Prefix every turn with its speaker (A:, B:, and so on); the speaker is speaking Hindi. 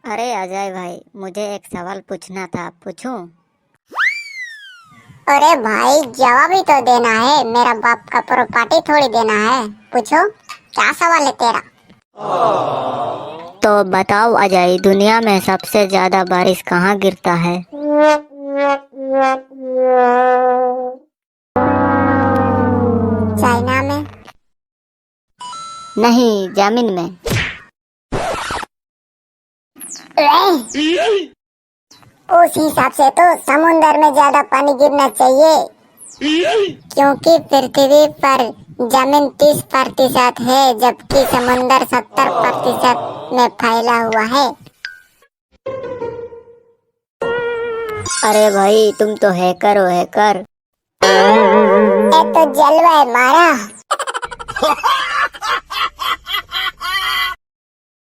A: अरे अजय भाई, मुझे एक सवाल पूछना था, पूछूं?
B: अरे भाई, जवाब ही तो देना है। मेरा बाप का प्रॉपर्टी थोड़ी देना है। पूछो, क्या सवाल है तेरा?
A: तो बताओ अजय, दुनिया में सबसे ज्यादा बारिश कहाँ गिरता है?
B: चाइना में।
A: नहीं, जमीन में।
B: उस हिसाब से तो समुंदर में ज्यादा पानी गिरना चाहिए, क्योंकि पृथ्वी पर जमीन 30% है, जबकि समुंदर 70% में फैला हुआ है।
A: अरे भाई, तुम तो हैकर हो, हैकर।
B: ये तो जलवा है मारा।